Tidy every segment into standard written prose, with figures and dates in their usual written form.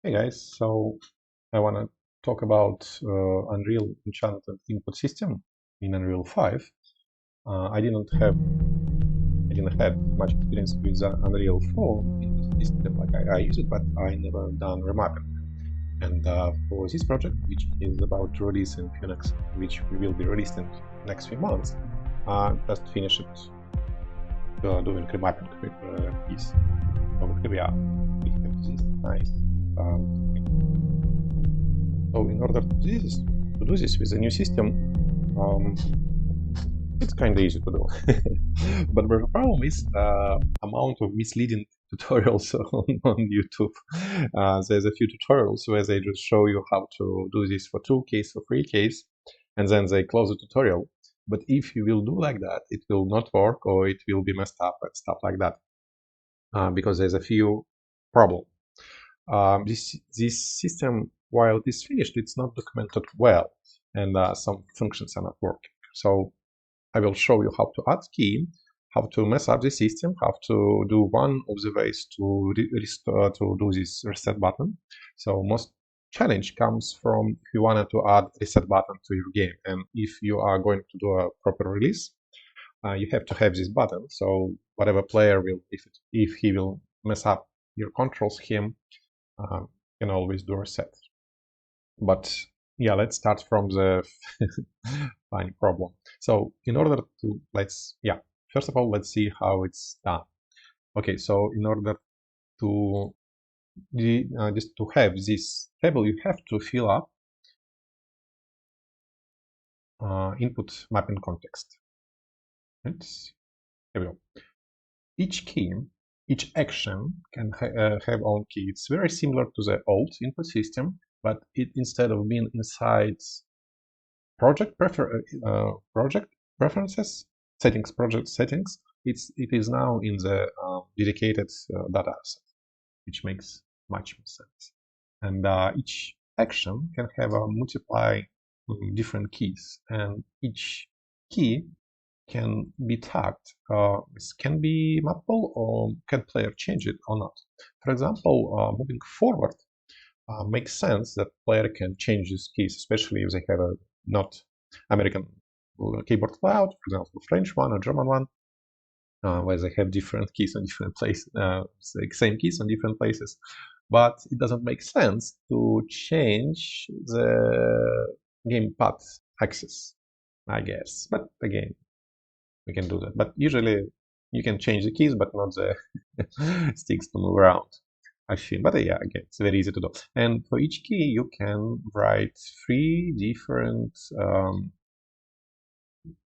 Hey guys, so I want to talk about Unreal Enchanted input system in Unreal 5. I didn't have much experience with Unreal 4 input system, like I use it, but I never done remapping. And for this project, which is about to release in Phoenix, which we will be released in next few months, just finished doing remapping piece. So here we are. We have this nice so in order to do this with a new system, it's kind of easy to do. But the problem is amount of misleading tutorials on YouTube. There's a few tutorials where they just show you how to do this for 2Ks or 3Ks, and then they close the tutorial. But if you will do like that, it will not work or it will be messed up and stuff like that. Because there's a few problems. This system, while it is finished, it's not documented well, and some functions are not working. So I will show you how to add key, how to mess up the system, how to do one of the ways to restore to do this reset button. So most challenge comes from if you wanted to add reset button to your game, and if you are going to do a proper release, you have to have this button. So whatever player will, if he will mess up your control scheme, can always do a reset. But yeah, let's start from the fine problem. So in order to first of all, let's see how it's done. Okay, so in order to just to have this table, you have to fill up input mapping context. And here we go. Each key, each action can have own key. It's very similar to the old input system, but instead of being inside project preferences settings, project settings, it is now in the dedicated data set, which makes much more sense. And each action can have a multiply different keys, and each key can be tagged. This can be mappable, or can player change it or not. For example, moving forward, makes sense that player can change these keys, especially if they have a not American keyboard layout, for example, French one or German one, where they have different keys on different places, same keys on different places. But it doesn't make sense to change the gamepad axis, I guess. But again, we can do that. But usually you can change the keys, but not the sticks to move around. I feel, but yeah, again, it's very easy to do. And for each key, you can write 3 different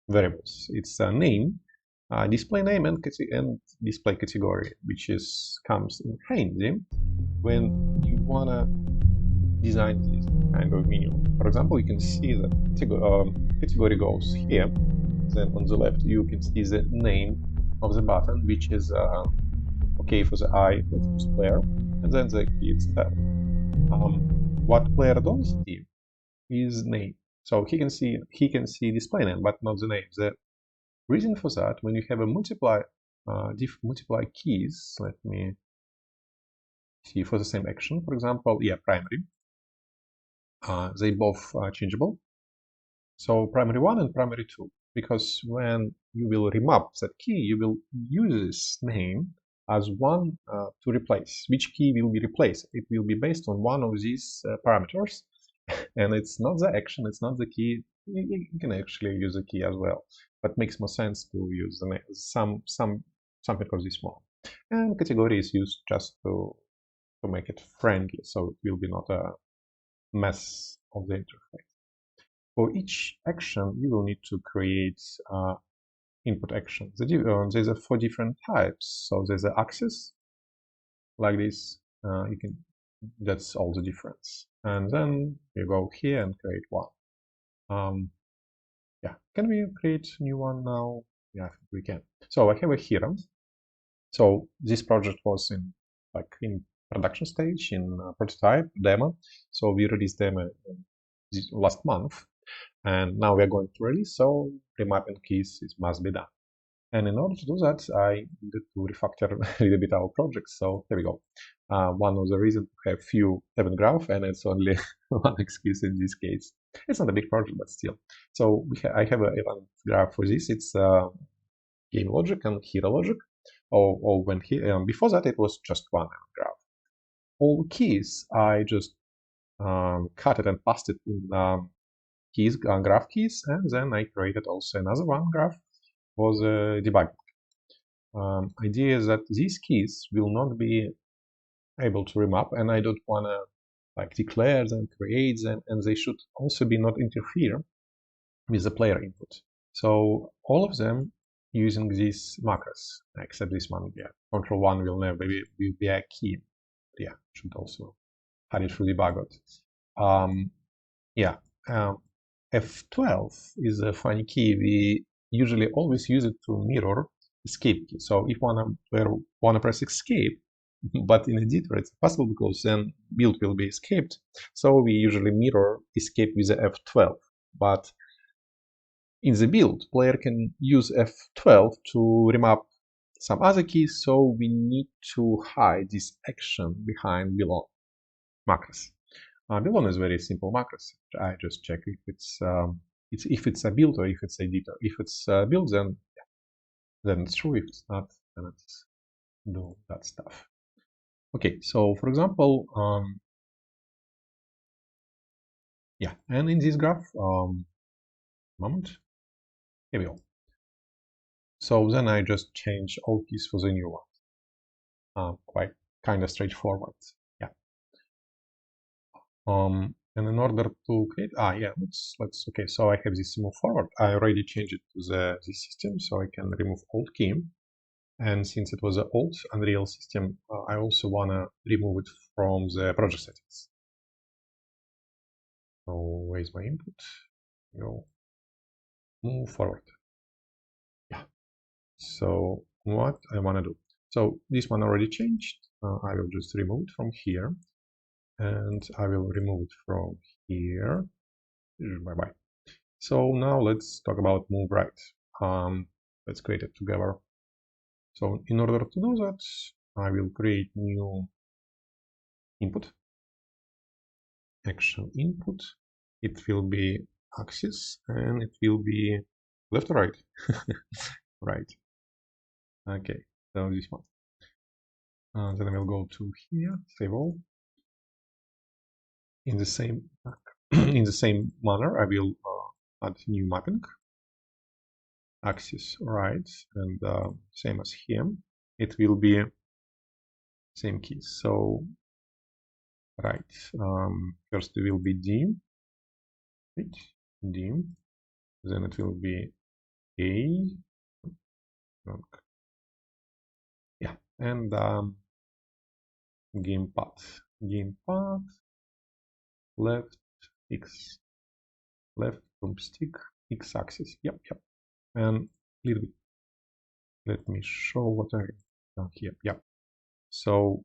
variables. It's a name, display name, and display category, which comes in handy when you wanna design this kind of menu. For example, you can see that category goes here. Then on the left, you can see the name of the button, which is okay for the eye of the player, and then the key itself. What player don't see is name. So he can see display name, but not the name. The reason for that, when you have a multiply keys, let me see, for the same action, for example, primary, they both are changeable. So primary 1 and primary 2, because when you will remap that key, you will use this name as one to replace. Which key will be replaced? It will be based on one of these parameters, and it's not the action, it's not the key. You can actually use a key as well, but makes more sense to use the name, something of this one. And category is used just to make it friendly, so it will be not a mess of the interface. For each action, you will need to create input action. There's 4 different types. So there's an axis like this. That's all the difference. And then you go here and create one. Yeah, can we create a new one now? Yeah, I think we can. So I have a hero. So this project was in production stage, in prototype demo. So we released demo last month. And now we are going to release, so remapping keys must be done. And in order to do that, I needed to refactor a little bit our project. So here we go. one of the reasons to have few event graph, and it's only one excuse in this case. It's not a big project, but still. So I have an event graph for this. It's game logic and hero logic. Or when before that it was just one event graph. All keys I just cut it and pasted in keys, graph keys, and then I created also another one graph for the debugging. Idea is that these keys will not be able to remap, and I don't want to like declare them, create them, and they should also be not interfere with the player input. So all of them using these macros, except this one. Yeah, control one will never be a key. Yeah, should also hide it through debugger. Yeah, F12 is a funny key. We usually always use it to mirror escape key. So if one wanna press escape, but in editor it's possible because then build will be escaped. So we usually mirror escape with the F12. But in the build, player can use F12 to remap some other keys. So we need to hide this action behind belong macros. Belong is very simple macros. I just check if it's if it's a build or if it's editor. If it's a build, then it's true. If it's not, then it's do that stuff. Okay, so for example, yeah, and in this graph, moment, here we go. So then I just change all keys for the new one. Quite kind of straightforward. Yeah. And in order to create, yeah, let's okay. So I have this move forward. I already changed it to the system, so I can remove alt key. And since it was an old Unreal system, I also wanna remove it from the project settings. So where's my input? Go move forward. Yeah. So what I wanna do? So this one already changed. I will just remove it from here, and I will remove it from here. Bye bye. So now let's talk about move right. Let's create it together. So in order to do that, I will create new input, action input. It will be axis and it will be left or right. Right. Okay, so this one. Then I will go to here, save all. In the same in the same manner, I will add new mapping, axis right, and same as here. It will be same keys. So right, first it will be dim, right? Dim, then it will be a, yeah, and gamepad, left x, left thumbstick, x-axis. Yep. And a little bit. Let me show what I done here. Yep. So,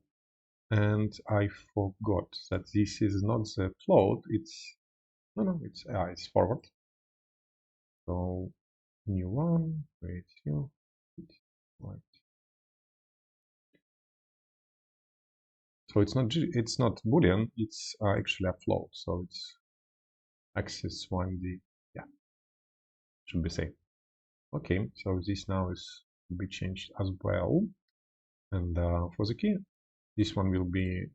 and I forgot that this is not the float. It's no, it's forward. So new one, wait here, right. So it's not Boolean. It's actually a float. So it's axis 1D. Yeah, should be safe. Okay, so this now is will be changed as well. And for the key, this one will be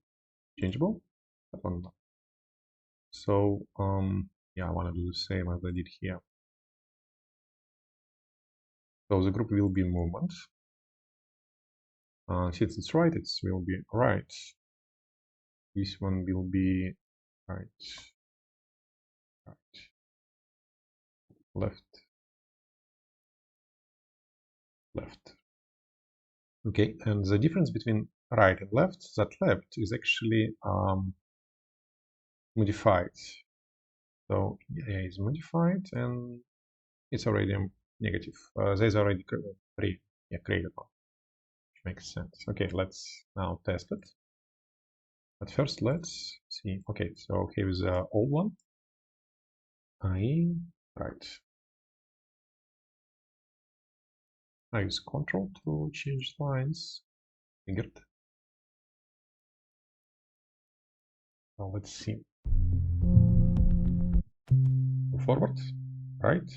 changeable. That one not. So yeah, I want to do the same as I did here. So the group will be movement. Since it's right, it will be right. This one will be right, left. Okay, and the difference between right and left, that left is actually modified. So yeah, it's modified and it's already negative. There's already created one, which makes sense. Okay, let's now test it. But first, let's see. Okay, so here is the old one. Right. I use Control to change lines. Figured. So let's see. Forward, right,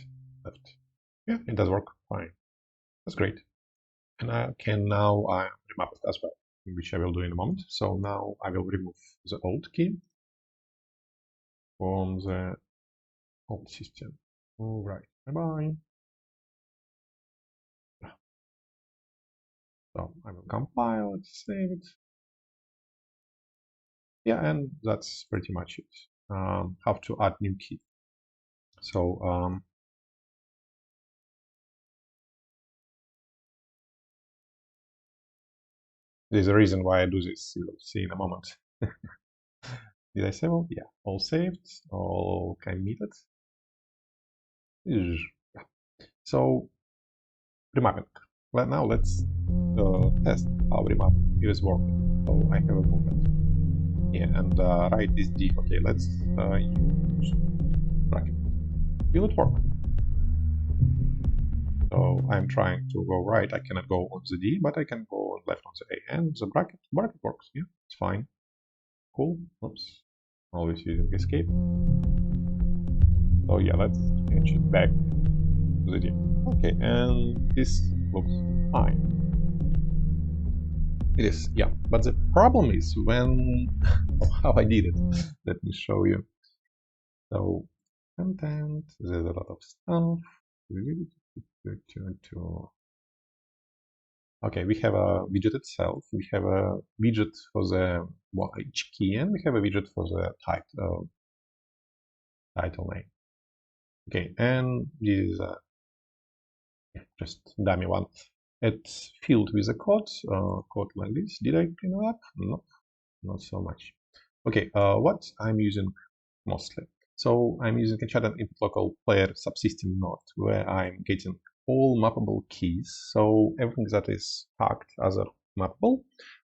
left. Yeah, it does work fine. That's great. And I can now remap it as well, which I will do in a moment. So now I will remove the old key from the old system. All right, bye-bye. So I will compile it, save it. Yeah, and that's pretty much it. How to add new key. So there's a reason why I do this. You will see in a moment. Did I save all? Yeah, all saved, all committed. So remapping. Well, now let's test how remapping is working. So I have a movement. Yeah, and write this D. Okay, let's use bracket. Will it work? So I'm trying to go right. I cannot go on the D, but I can go on left on the A. And the bracket works. Yeah, it's fine. Cool. Oops. Always using escape. So yeah, let's change it back to the D. Okay, and this looks fine. It is, yeah. But the problem is when how I did it. Let me show you. So content, there's a lot of stuff. Okay, we have a widget itself. We have a widget for the each key, and we have a widget for the title name. Okay, and this is just dummy one. It's filled with a code like this. Did I clean it up? No, not so much. Okay, what I'm using mostly. So I'm using a chat and input local player subsystem node where I'm getting all mappable keys. So everything that is tagged as a mappable,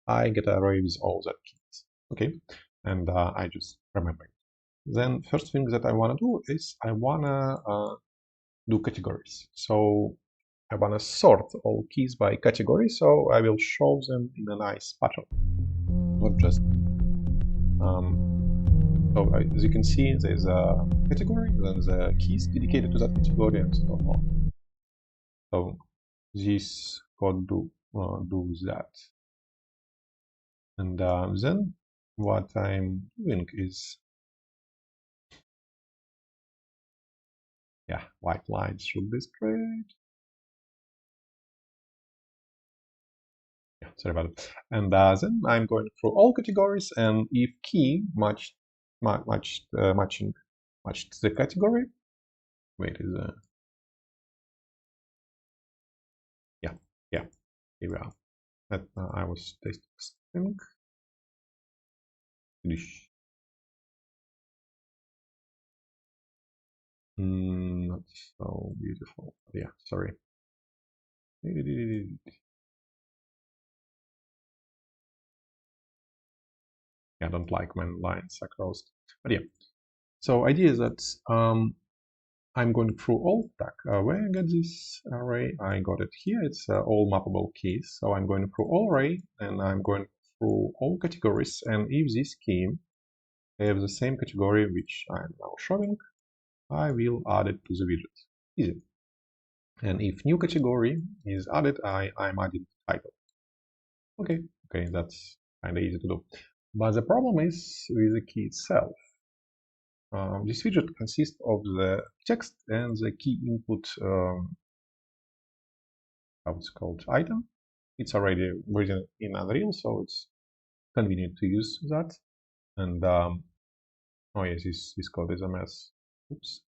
I get an array with all that keys. Okay, and I just remember it. Then first thing that I want to do is I want to do categories. So I want to sort all keys by category, so I will show them in a nice pattern, not just so as you can see, there's a category, then the keys dedicated to that category, and so on. So this code do that, and then what I'm doing is, yeah, white lines should be straight. Yeah, sorry about it. And then I'm going through all categories, and if key matched the category, wait, is yeah, yeah, here we are. That I was testing. Not so beautiful. Yeah, sorry. I don't like when lines are crossed. But yeah, so idea is that I'm going through all stack. Where I got this array, I got it here. It's all mappable keys. So I'm going through all array, and I'm going through all categories. And if this key have the same category which I'm now showing, I will add it to the widget. Easy. And if new category is added, I'm adding title. Okay, that's kind of easy to do. But the problem is with the key itself. This widget consists of the text and the key input, how it's called, item. It's already written in Unreal, so it's convenient to use that. And oh yes, this code is a mess. Oops.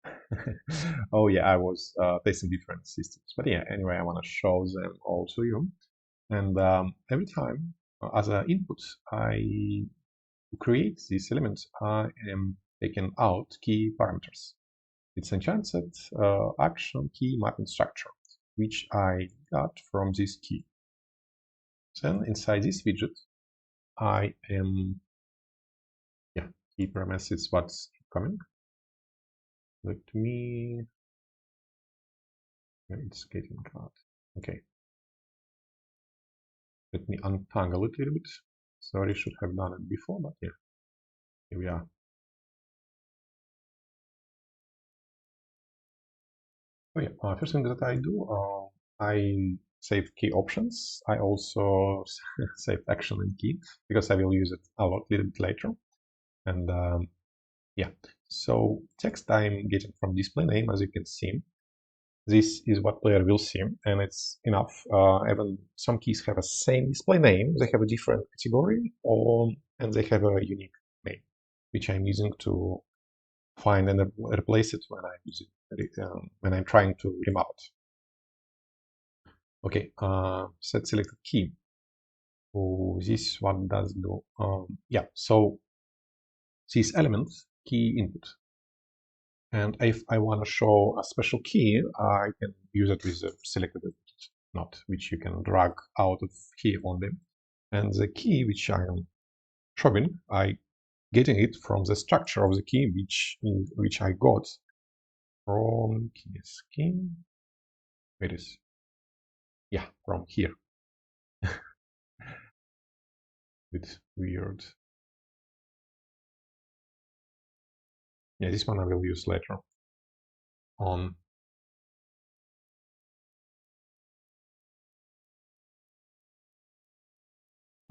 Oh yeah, I was testing different systems. But yeah, anyway, I want to show them all to you. And every time as an input, to create these elements, I am taking out key parameters. It's enchanted action key mapping structure, which I got from this key. Then inside this widget, I am, yeah, key parameters is what's coming. Let me, it's getting cut. Okay. Let me untangle it a little bit. Sorry, should have done it before, but yeah. Here we are. Okay, first thing that I do, I save key options. I also save action and key because I will use it a little bit later. And yeah, so text I'm getting from display name, as you can see. This is what player will see, and it's enough. Even some keys have a same display name, they have a different category, and they have a unique name, which I'm using to find and replace it when I'm using when I'm trying to remap it. Okay, set selected key. Oh, this one does do. Yeah, so this element key input. And if I want to show a special key, I can use it with a selected node, which you can drag out of here only. And the key which I am showing, I getting it from the structure of the key which I got from key scheme. It is, yeah, from here. Bit weird. Yeah, this one I will use later on.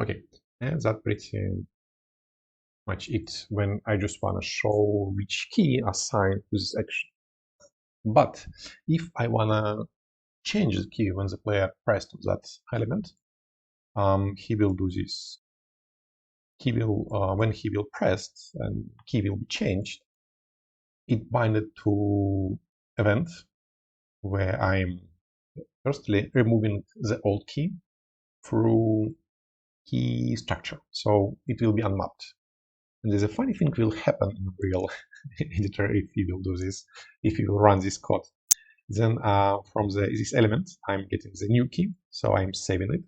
Okay, and that's pretty much it when I just want to show which key assigned to this action. But if I want to change the key when the player pressed that element, he will do this. He will, when he will press and key will be changed, it binded to event where I'm firstly removing the old key through key structure, so it will be unmapped. And there's a funny thing will happen in real editor if you will do this, if you will run this code. Then from this element, I'm getting the new key, so I'm saving it.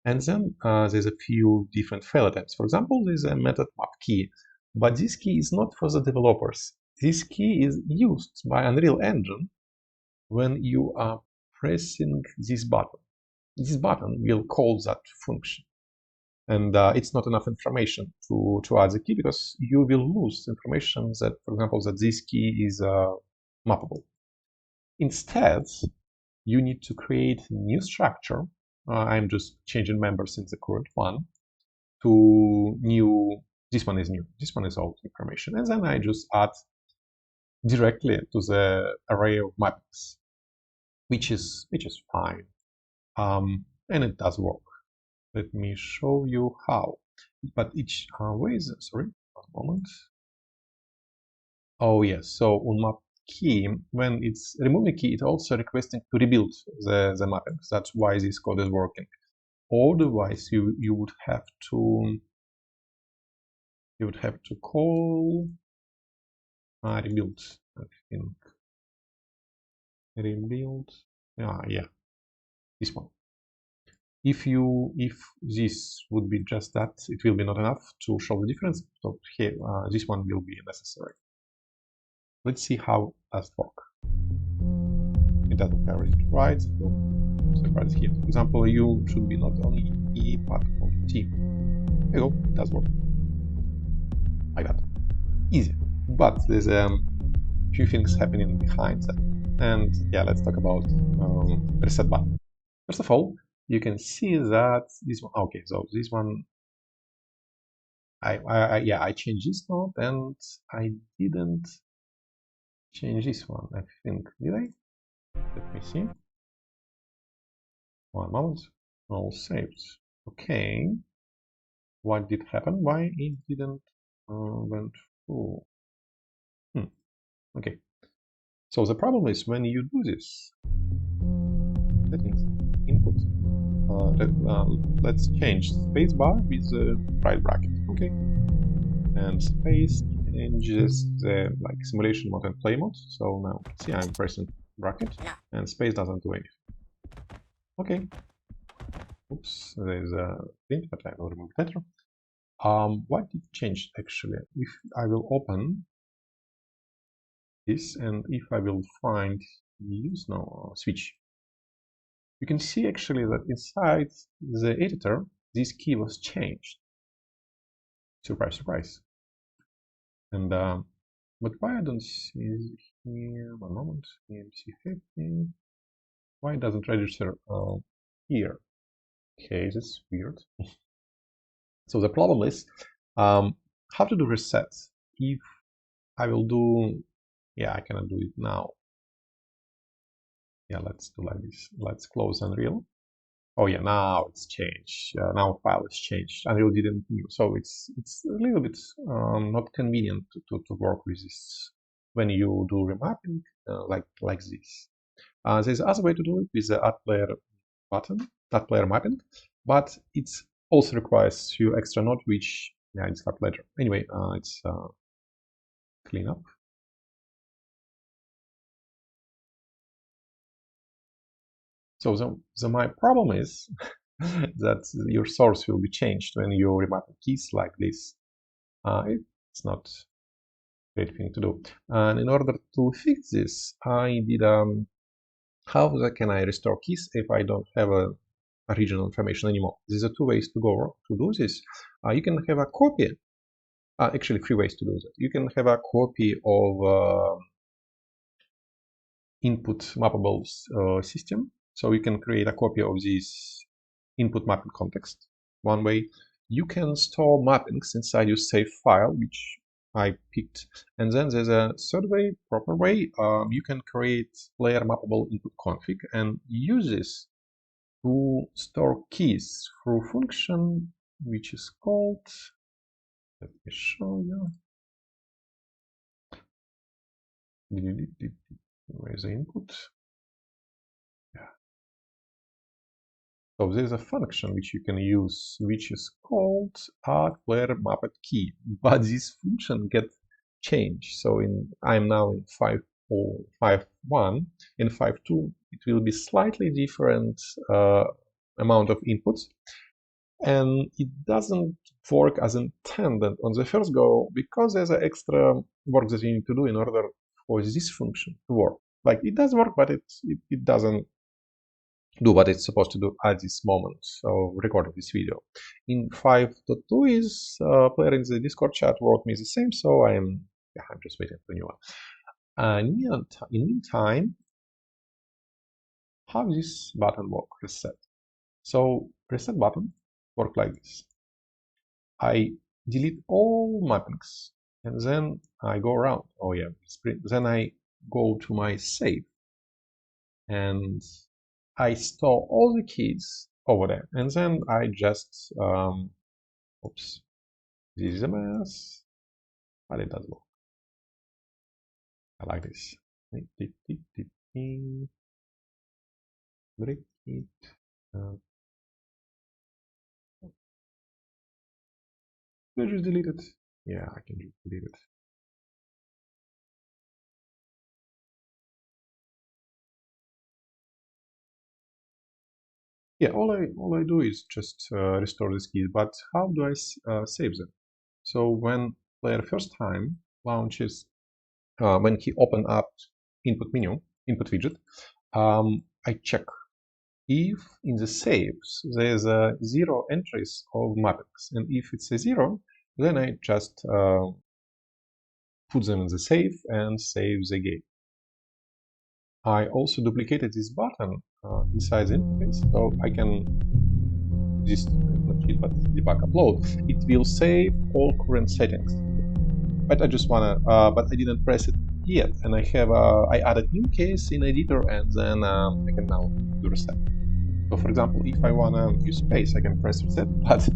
And then there's a few different file types. For example, there's a method map key, but this key is not for the developers. This key is used by Unreal Engine when you are pressing this button. This button will call that function. And it's not enough information to add the key because you will lose information that, for example, that this key is mappable. Instead, you need to create a new structure. I'm just changing members in the current one to new. This one is new. This one is old information. And then I just add directly to the array of mappings, which is fine. And it does work. Let me show you how. But each ways, sorry, one moment. Oh yes, so on map key, when it's removing key, it's also requesting to rebuild the mapping. That's why this code is working. Otherwise, you would have to call rebuild. I think rebuild. Yeah, this one. If this would be just that, it will be not enough to show the difference. So here, this one will be necessary. Let's see how it does work. It doesn't carry it right, so surprise here. For example, U should be not only E but also T. There you go, it does work. Like that. Easy. But there's a few things happening behind that. And yeah, let's talk about reset button. First of all, you can see that this one, okay, so this one, I changed this node and I didn't change this one, I think, did I? Let me see. One moment. All saved. Okay. What did happen? Why it didn't went through? Okay. So the problem is when you do this. Settings, input. Let's change spacebar with the right bracket. Okay. And space changes the simulation mode and play mode. So now see I'm pressing bracket and space doesn't do anything. Okay. Oops, there's a print, but I will remove later. What did change actually? If I will open this and if I will find use now switch, you can see actually that inside the editor this key was changed. Surprise, surprise. And but why I don't see here? One moment. EMC50. Why it doesn't register here? Okay, that's weird. So the problem is how to do resets. If I will do, yeah, I cannot do it now. Yeah, let's do like this. Let's close Unreal. Oh yeah, now it's changed. Now file is changed. Unreal didn't new, so it's a little bit not convenient to work with this when you do remapping like this. There's other way to do it with the add player button, add player mapping, but it also requires few extra node, which yeah, it's hard later. Anyway, it's clean up. So my problem is that your source will be changed when you remap keys like this. It's not a great thing to do. And in order to fix this, I did how can I restore keys if I don't have a original information anymore? There's two ways to go to do this. You can have a copy. Actually, three ways to do that. You can have a copy of input mappable system. So you can create a copy of this input mapping context. One way. You can store mappings inside your save file, which I picked. And then there's a third way, proper way. You can create player mappable input config and use this to store keys through function, which is called, let me show you. Where's the input? Yeah. So there's a function which you can use, which is called add player mapped key. But this function get changed. So I'm now in 5.1. In 5.2, it will be slightly different amount of inputs, and it doesn't work as intended on the first go because there's an extra work that you need to do in order for this function to work. Like it does work, but it doesn't do what it's supposed to do at this moment. So recording this video. In 5.2 is player in the Discord chat wrote me the same, so I'm just waiting for a new one. In the meantime, how this button work? Reset. So reset button work like this. I delete all mappings and then I go around. Oh yeah, then I go to my save and I store all the keys over there, and then I just oops, this is a mess, but it does work. I like this. Break it. Can I just delete it? Yeah, I can just delete it. Yeah, all I do is just restore these keys, but how do I save them? So when player first time launches, when he open up input menu, input widget, I check if in the saves there's a 0 entries of mappings, and if it's a 0, then I just put them in the save and save the game. I also duplicated this button inside the interface, so I can not cheat, but debug upload. It will save all current settings. But I just wanna, but I didn't press it yet, and I have I added new case in editor, and then I can now do reset. So for example, if I wanna use space, I can press reset, but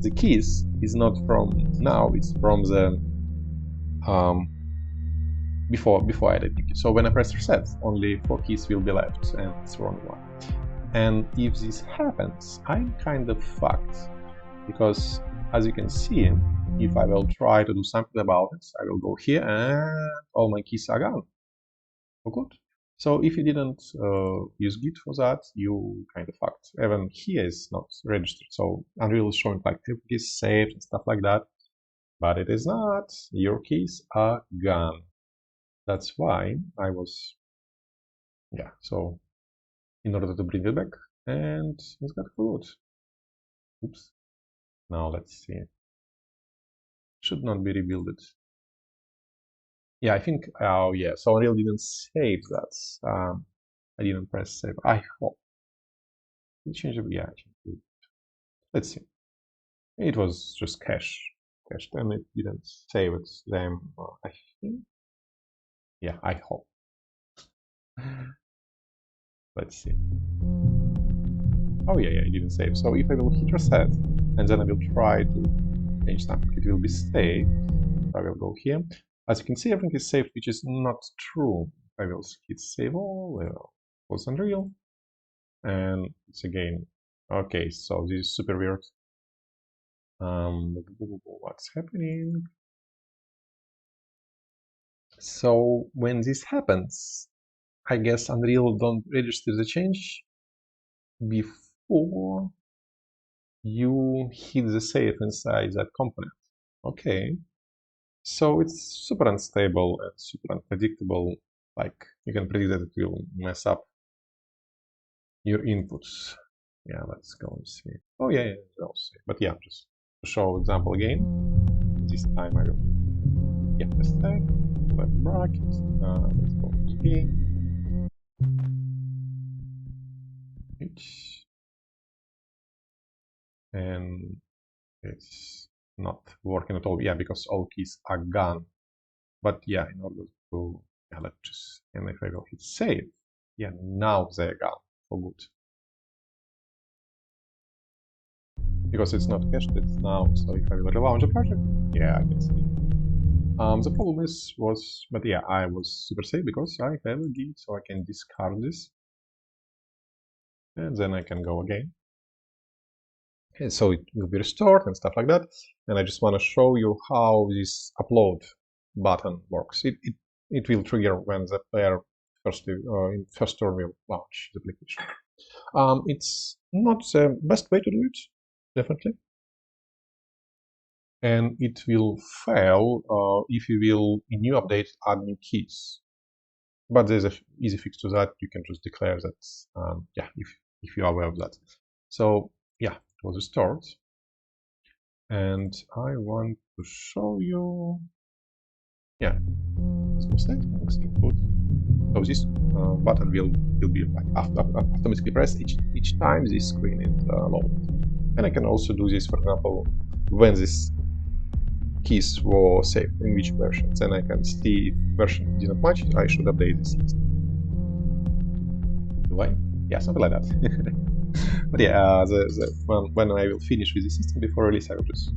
the keys is not from now; it's from the before I did. So when I press reset, only 4 keys will be left, and it's the wrong one. And if this happens, I'm kind of fucked, because as you can see, if I will try to do something about it, I will go here and all my keys are gone. Oh, good. So if you didn't use Git for that, you kind of fucked. Even here is not registered. So Unreal is showing like every key is saved and stuff like that, but it is not. Your keys are gone. That's why I was, yeah. So in order to bring it back, and it's got food. Oops. Now let's see. Should not be rebuilded. Yeah, I think, oh yeah, so Unreal didn't save that. I didn't press save. I hope. It changed it, yeah, let's see. It was just cached, and it didn't save it. Then I think, yeah, I hope. Let's see. Oh yeah, it didn't save. So if I will hit reset, and then I will try to change something, it will be saved. I will go here. As you can see, everything is saved, which is not true. I will hit save all, was Unreal, and it's again, okay, so this is super weird. What's happening? So when this happens, I guess Unreal don't register the change before you hit the save inside that component. Okay, so it's super unstable and super unpredictable. Like, you can predict that it will mess up your inputs. Yeah, let's go and see. Oh yeah, I'll see. But yeah, just to show example again. This time I will get the stack, left bracket, let's go to and it's not working at all. Yeah, because all keys are gone. But yeah, in order to, yeah, let's just, and if I will hit save, yeah, now they're gone for good. Because it's not cached, it's now, so if I will relaunch the project, yeah, I can see. The problem but yeah, I was super safe because I have a git, so I can discard this. And then I can go again. And so it will be restored and stuff like that. And I just want to show you how this upload button works. It will trigger when the player in first turn will launch the application. It's not the best way to do it, definitely. And it will fail if you will, in new update, add new keys. But there's an easy fix to that. You can just declare that, yeah, if you are aware of that. So yeah, it was restored. And I want to show you, yeah, this mistake, next input. So this button will be like automatically pressed each time this screen is loaded. And I can also do this, for example, when this keys were saved in which versions, and I can see if version didn't match, I should update the system. Do I? Yeah, something like that. But yeah, when I will finish with the system before release, I will just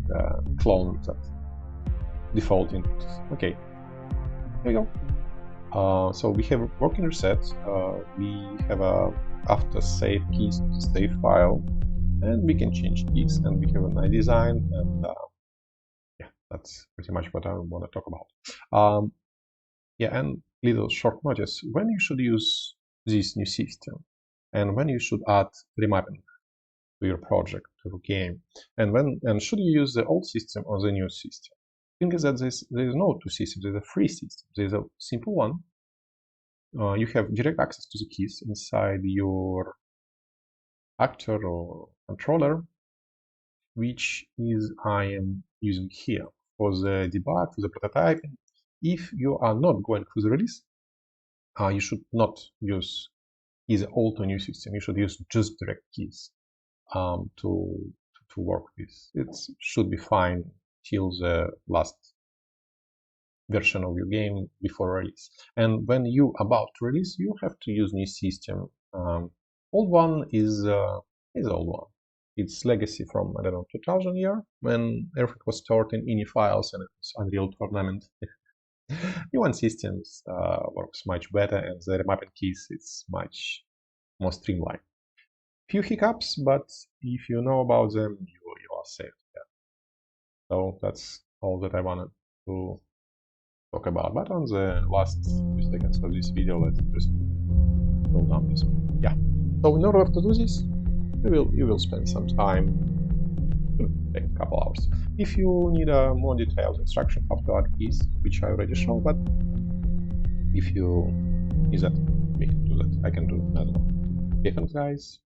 clone that default input. Okay, here we go. So we have working reset. We have after save keys to the save file, and we can change keys, and we have a nice design, and yeah, that's pretty much what I want to talk about. Yeah, and little short notice when you should use this new system, and when you should add remapping to your project, to your game, and should you use the old system or the new system. The thing is that there is no two systems, there's a free system. There's a simple one. You have direct access to the keys inside your actor or controller, which is I am using here for the debug, for the prototyping. If you are not going through the release, you should not use either old or new system. You should use just direct keys to work with. It should be fine till the last version of your game before release. And when you about to release, you have to use new system. Old one is old one. It's legacy from, I don't know, 2000 year, when everything was stored in ini files and it was Unreal Tournament. New one systems works much better, and the remapping keys it's much more streamlined. Few hiccups, but if you know about them, you are safe. Yeah. So that's all that I wanted to talk about. But on the last few seconds of this video, let's just go down this one. Yeah. So in order to do this, you will spend some time, take a couple hours. If you need a more detailed instruction how to add keys, which I already showed, but if you need that, we can do that. I can do that. Okay, thanks guys.